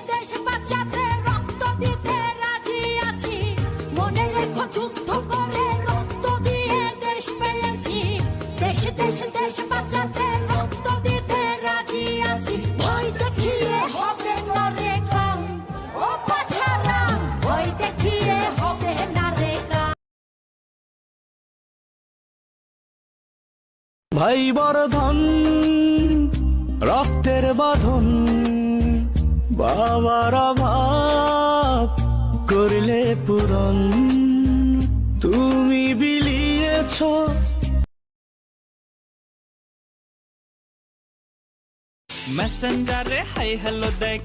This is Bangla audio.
দেশ বাঁচাতে রক্ত দিতে রাজি আছি, মনে রেখো যুদ্ধ করে রক্ত দিয়ে দেশ পেয়েছি। দেশ দেশ দেশ বাঁচাতে রক্ত দিতে রাজি আছি, ভয় দেখিয়ে হবে না রে কাম, ও বাছারা ভয় দেখিয়ে হবে না রে কাম। ভাই বড় ধন, রক্তের বাঁধন, বাবার অভাব করলে পূরণ, তুমি বিলিয়েছ। মেসেঞ্জারে হাই হ্যালো দেয়।